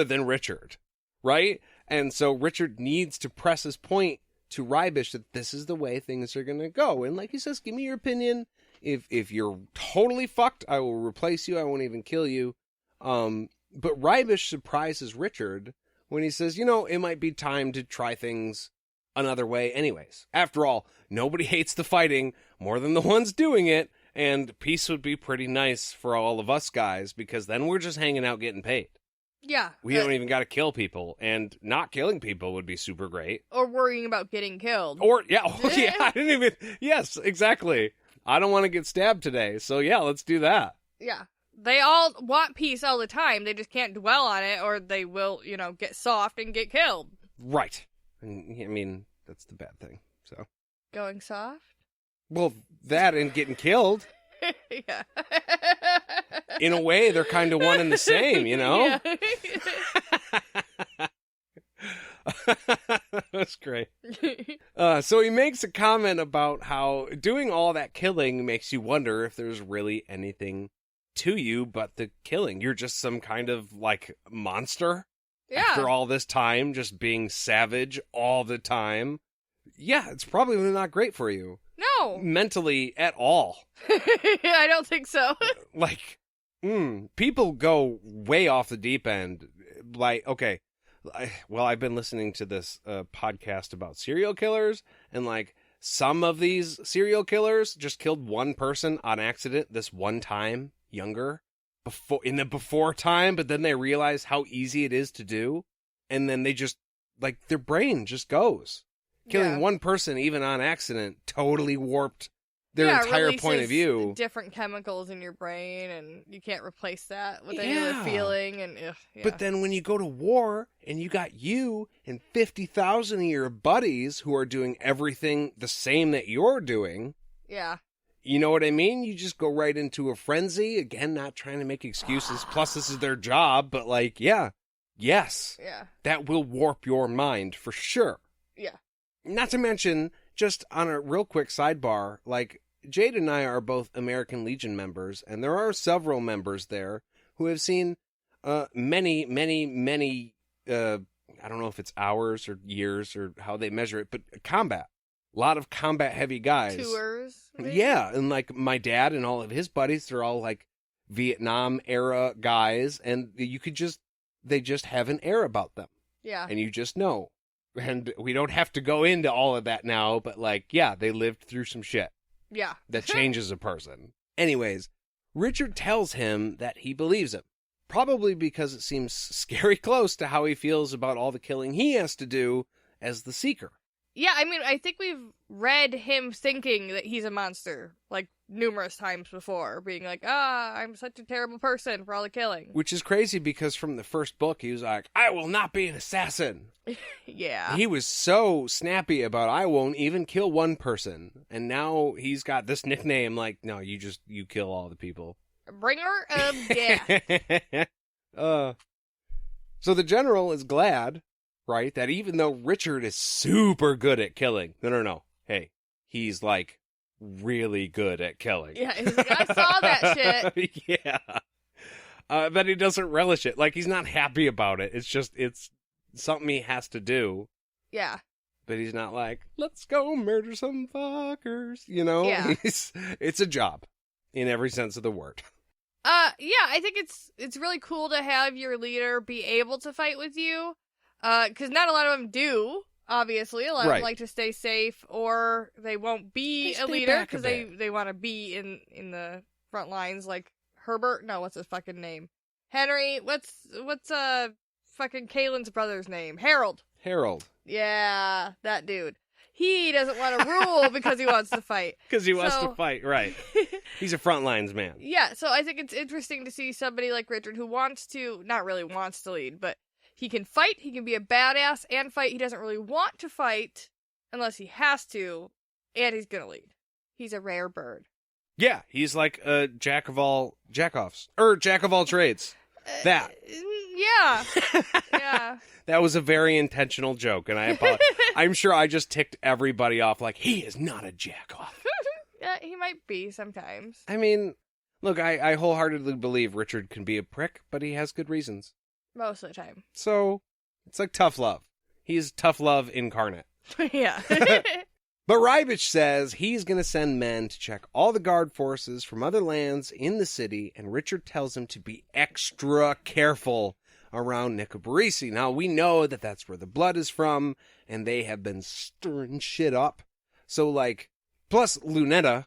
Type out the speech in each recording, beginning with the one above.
than Richard, right? And so Richard needs to press his point to Rybish that this is the way things are going to go. And like he says, give me your opinion. If you're totally fucked, I will replace you. I won't even kill you. But Rybish surprises Richard when he says, it might be time to try things another way anyways. After all, nobody hates the fighting more than the ones doing it, and peace would be pretty nice for all of us guys, because then we're just hanging out getting paid. Yeah. We don't even got to kill people, and not killing people would be super great. Or worrying about getting killed. I didn't even, yes, exactly. I don't want to get stabbed today, so yeah, let's do that. Yeah. They all want peace all the time, they just can't dwell on it, or they will, get soft and get killed. Right. I mean, that's the bad thing, so. Going soft? Well, that and getting killed. Yeah. In a way, they're kind of one and the same, Yeah. That's great. So he makes a comment about how doing all that killing makes you wonder if there's really anything to you but the killing. You're just some kind of, monster. Yeah. After all this time, just being savage all the time. Yeah, it's probably not great for you. No. Mentally at all. I don't think so. People go way off the deep end. Okay, I've been listening to this podcast about serial killers, and some of these serial killers just killed one person on accident this one time, younger, before time, but then they realize how easy it is to do, and then they just, their brain just goes. Killing one person, even on accident, totally warped their entire point of view. Different chemicals in your brain, and you can't replace that with any other feeling. And But then when you go to war, and you got you and 50,000 of your buddies who are doing everything the same that you're doing. Yeah. You know what I mean? You just go right into a frenzy. Again, not trying to make excuses. Plus, this is their job. But yes. Yeah. That will warp your mind for sure. Yeah. Not to mention, just on a real quick sidebar, Jade and I are both American Legion members, and there are several members there who have seen many, I don't know if it's hours or years or how they measure it, but combat. A lot of combat-heavy guys. Tours. Maybe? Yeah, and my dad and all of his buddies, they're all Vietnam-era guys, and they just have an air about them. Yeah. And you just know. And we don't have to go into all of that now, but they lived through some shit. Yeah. That changes a person. Anyways, Richard tells him that he believes him. Probably because it seems scary close to how he feels about all the killing he has to do as the Seeker. Yeah, I mean, I think we've read him thinking that he's a monster, numerous times before, being I'm such a terrible person for all the killing. Which is crazy because from the first book, he was like, I will not be an assassin. Yeah. He was so snappy about, I won't even kill one person. And now he's got this nickname, no, you kill all the people. Bringer of death. So the general is glad, right, that even though Richard is super good at killing, no. Hey, he's really good at killing. Yeah, he's I saw that shit. Yeah. That he doesn't relish it. He's not happy about it. It's something he has to do. Yeah. But he's not let's go murder some fuckers. Yeah. It's a job in every sense of the word. Yeah, I think it's really cool to have your leader be able to fight with you. Because not a lot of them do, obviously. A lot of them like to stay safe, or they won't be a leader because they want to be in the front lines, like Herbert. No, what's his fucking name? Henry. What's fucking Kalen's brother's name? Harold. Yeah, that dude. He doesn't want to rule because he wants to fight. Because he wants to fight, right. He's a front lines man. Yeah, so I think it's interesting to see somebody like Richard who not really wants to lead, but he can fight, he can be a badass and fight. He doesn't really want to fight unless he has to, and he's gonna lead. He's a rare bird. Yeah, he's like a jack of all trades. That. Yeah. Yeah. That was a very intentional joke, and I apologize. I'm sure I just ticked everybody off he is not a jack-off. Yeah, he might be sometimes. I mean, look, I wholeheartedly believe Richard can be a prick, but he has good reasons. Most of the time. So, it's like tough love. He's tough love incarnate. Yeah. But Rybish says he's going to send men to check all the guard forces from other lands in the city, and Richard tells him to be extra careful around Nicobarisi. Now, we know that that's where the blood is from, and they have been stirring shit up. So, like, plus Lunetta,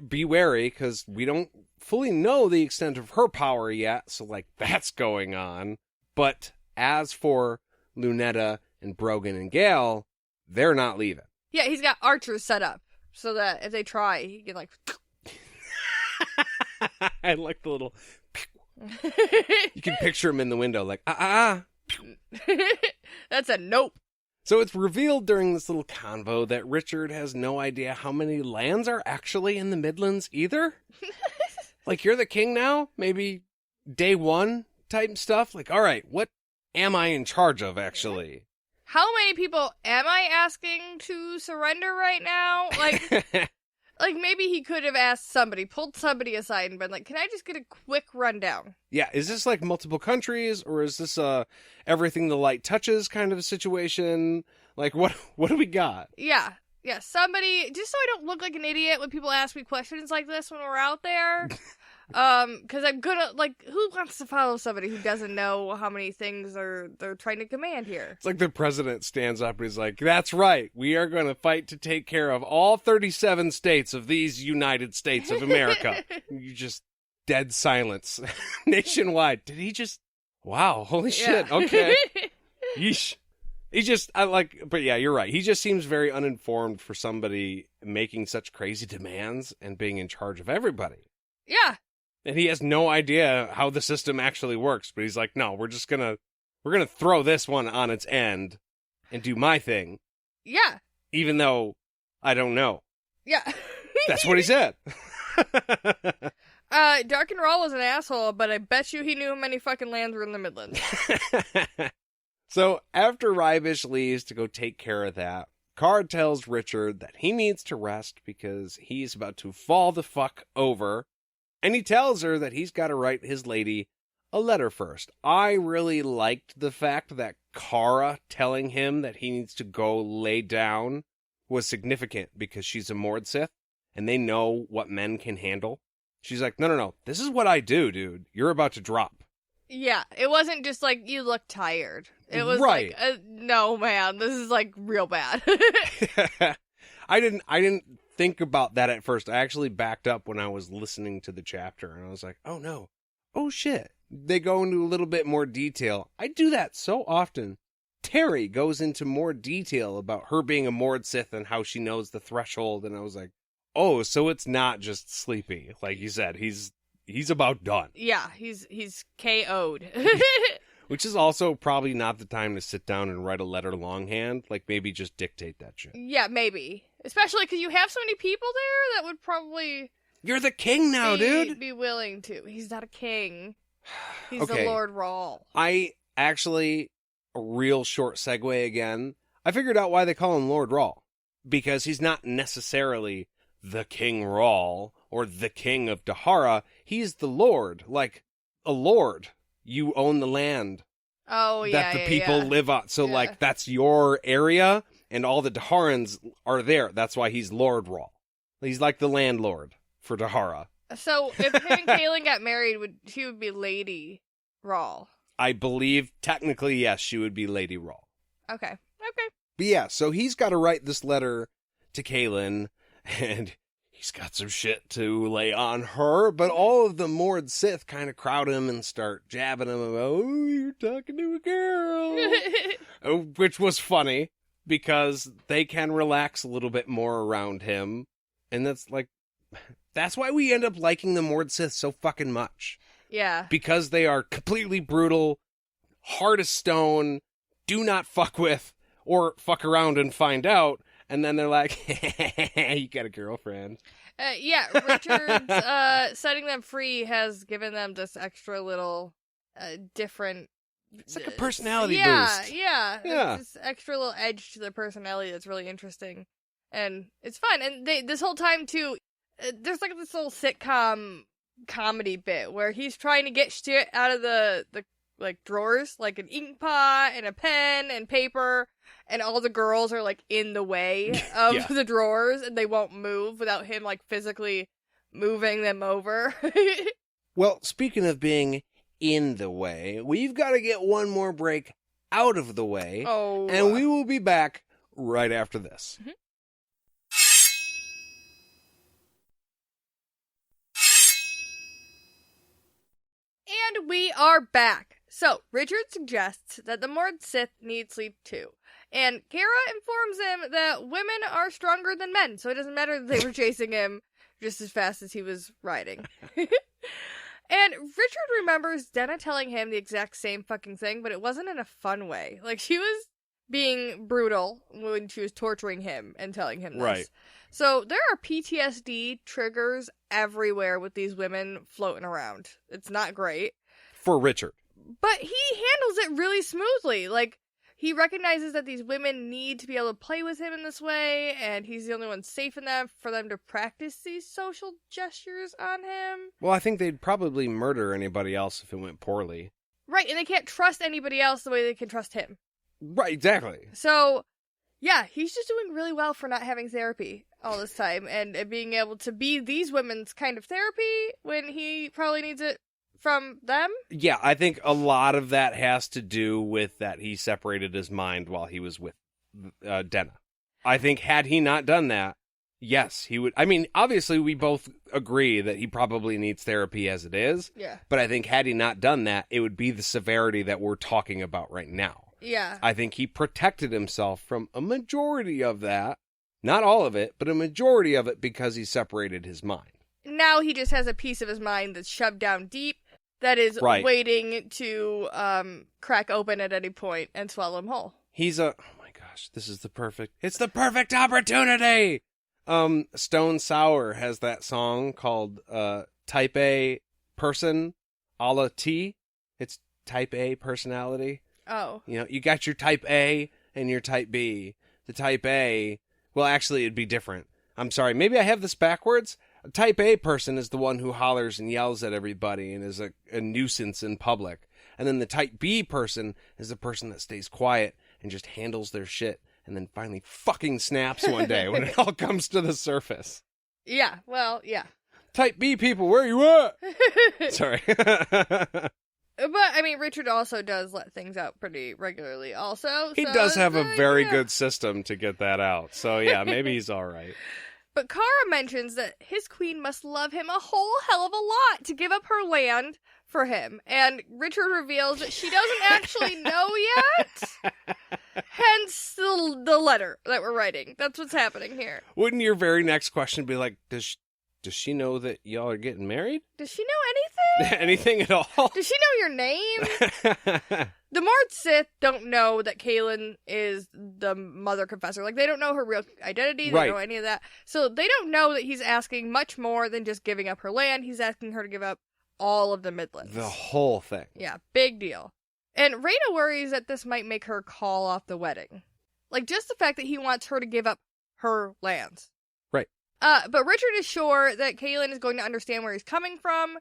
be wary, because we don't fully know the extent of her power yet, so, like, that's going on. But as for Lunetta and Brogan and Gale, they're not leaving. Yeah, he's got archers set up so that if they try, he can like... I like the little... You can picture him in the window like, That's a nope. So it's revealed during this little convo that Richard has no idea how many lands are actually in the Midlands either. Like, you're the king now? Maybe day one type stuff? Like, all right, what am I in charge of, actually? How many people am I asking to surrender right now? Like maybe he could have asked somebody, pulled somebody aside and been like, can I just get a quick rundown? Yeah, is this like multiple countries, or is this everything the light touches kind of a situation? Like, what do we got? Yeah, somebody, just so I don't look like an idiot when people ask me questions like this when we're out there. Because I'm gonna, like, who wants to follow somebody who doesn't know how many things they're trying to command here? It's like the president stands up and he's like, that's right, we are going to fight to take care of all 37 states of these United States of America. You just dead silence nationwide. Did he just, wow, holy shit, okay. Yeesh. But yeah, you're right. He just seems very uninformed for somebody making such crazy demands and being in charge of everybody. Yeah. And he has no idea how the system actually works, but he's like, no, we're gonna throw this one on its end and do my thing. Yeah. Even though I don't know. Yeah. That's what he said. Dark and Raw was an asshole, but I bet you he knew how many fucking lands were in the Midlands. So after Rybish leaves to go take care of that, Carr tells Richard that he needs to rest because he's about to fall the fuck over. And he tells her that he's got to write his lady a letter first. I really liked the fact that Kara telling him that he needs to go lay down was significant because she's a Mord Sith and they know what men can handle. She's like, no, this is what I do, dude. You're about to drop. Yeah, it wasn't just like, you look tired. It was right. Like, no, man, this is like real bad. I didn't think about that at first. I actually backed up when I was listening to the chapter and I was like, oh no, oh shit. They go into a little bit more detail. I do that so often. Terry goes into more detail about her being a Mord Sith and how she knows the threshold, and I was like, oh, so it's not just sleepy. Like you said, he's about done. Yeah, he's KO'd. Which is also probably not the time to sit down and write a letter longhand. Like, maybe just dictate that shit. Yeah, maybe. Especially because you have so many people there that would probably... You're the king now, dude! Be willing to. He's not a king. He's okay. the Lord Rawl. I actually, a real short segue again, I figured out why they call him Lord Rawl. Because he's not necessarily the King Rawl or the King of Dahara. He's the Lord. Like, a lord. You own the land that the people live on. So, like, that's your area, and all the Daharans are there. That's why he's Lord Rawl. He's like the landlord for Dahara. So, if him and Kaylin got married, she would be Lady Rawl. I believe, technically, yes, she would be Lady Rawl. Okay. But yeah, so he's got to write this letter to Kaylin, and he's got some shit to lay on her, but all of the Mord Sith kind of crowd him and start jabbing him about, oh, you're talking to a girl. Which was funny, because they can relax a little bit more around him, and that's why we end up liking the Mord Sith so fucking much. Yeah. Because they are completely brutal, hard as stone, do not fuck with, or fuck around and find out, and then they're like, you got a girlfriend. Yeah, Richard's setting them free has given them this extra little different... It's like a personality boost. Yeah. This extra little edge to their personality that's really interesting. And it's fun. And this whole time, too, there's like this little sitcom comedy bit where he's trying to get shit out of the drawers, like an ink pot and a pen and paper, and all the girls are like in the way of the drawers, and they won't move without him like physically moving them over. Well, speaking of being in the way, we've got to get one more break out of the way, and we will be back right after this. Mm-hmm. And we are back. So, Richard suggests that the Mord Sith need sleep too. And Kara informs him that women are stronger than men, so it doesn't matter that they were chasing him just as fast as he was riding. And Richard remembers Denna telling him the exact same fucking thing, but it wasn't in a fun way. Like, she was being brutal when she was torturing him and telling him this. Right. So there are PTSD triggers everywhere with these women floating around. It's not great. For Richard. But he handles it really smoothly. Like, he recognizes that these women need to be able to play with him in this way, and he's the only one safe enough for them to practice these social gestures on him. Well, I think they'd probably murder anybody else if it went poorly. Right, and they can't trust anybody else the way they can trust him. Right, exactly. So, yeah, he's just doing really well for not having therapy all this time, and being able to be these women's kind of therapy when he probably needs it from them. Yeah, I think a lot of that has to do with that he separated his mind while he was with Denna. I think had he not done that, yes, he would. I mean, obviously, we both agree that he probably needs therapy as it is. Yeah. But I think had he not done that, it would be the severity that we're talking about right now. Yeah. I think he protected himself from a majority of that. Not all of it, but a majority of it because he separated his mind. Now he just has a piece of his mind that's shoved down deep that is waiting to crack open at any point and swallow him whole. Oh my gosh, it's the perfect opportunity! Stone Sour has that song called Type A Person a la T. It's Type A personality. Oh. You know, you got your Type A and your Type B. The Type A, well, actually, it'd be different. I'm sorry, maybe I have this backwards. A Type A person is the one who hollers and yells at everybody and is a nuisance in public. And then the Type B person is the person that stays quiet and just handles their shit and then finally fucking snaps one day when it all comes to the surface. Yeah, well, yeah. Type B people, where you at? Sorry. But, I mean, Richard also does let things out pretty regularly also. He does have a very good system to get that out. So, yeah, maybe he's all right. But Kara mentions that his queen must love him a whole hell of a lot to give up her land for him. And Richard reveals that she doesn't actually know yet. Hence the letter that we're writing. That's what's happening here. Wouldn't your very next question be like, does she know that y'all are getting married? Does she know anything? Anything at all? Does she know your name? The Mord Sith don't know that Kaylin is the Mother Confessor. Like, they don't know her real identity. They don't know any of that. So they don't know that he's asking much more than just giving up her land. He's asking her to give up all of the Midlands. The whole thing. Yeah, big deal. And Rhaena worries that this might make her call off the wedding. Like, just the fact that he wants her to give up her lands. Right. But Richard is sure that Kaylin is going to understand where he's coming from.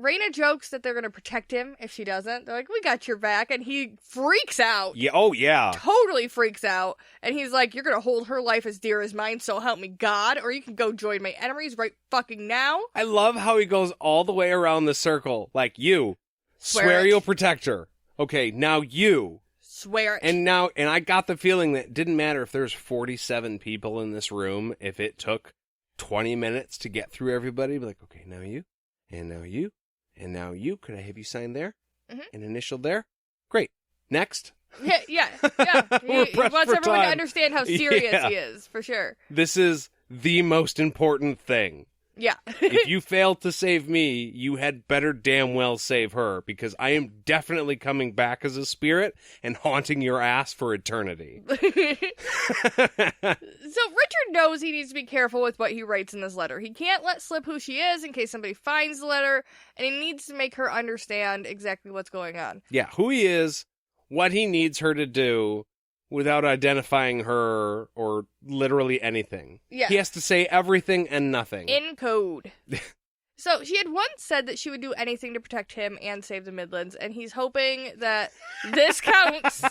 Rhaena jokes that they're going to protect him if she doesn't. They're like, we got your back. And he freaks out. Yeah. Oh, yeah. Totally freaks out. And he's like, you're going to hold her life as dear as mine, so help me God, or you can go join my enemies right fucking now. I love how he goes all the way around the circle. Like, you. Swear you'll protect her. Okay, now you. Swear it. And I got the feeling that it didn't matter if there's 47 people in this room, if it took 20 minutes to get through everybody. Be like, okay, now you, and now you. And now you, could I have you sign there? Mm-hmm. An initial there? Great. Next. Yeah. He wants everyone to understand how serious he is, for sure. This is the most important thing. Yeah. If you failed to save me, you had better damn well save her, because I am definitely coming back as a spirit and haunting your ass for eternity. So Richard knows he needs to be careful with what he writes in this letter. He can't let slip who she is in case somebody finds the letter, and he needs to make her understand exactly what's going on. Yeah, who he is, what he needs her to do, without identifying her or literally anything. Yeah. He has to say everything and nothing. In code. So she had once said that she would do anything to protect him and save the Midlands, and he's hoping that this counts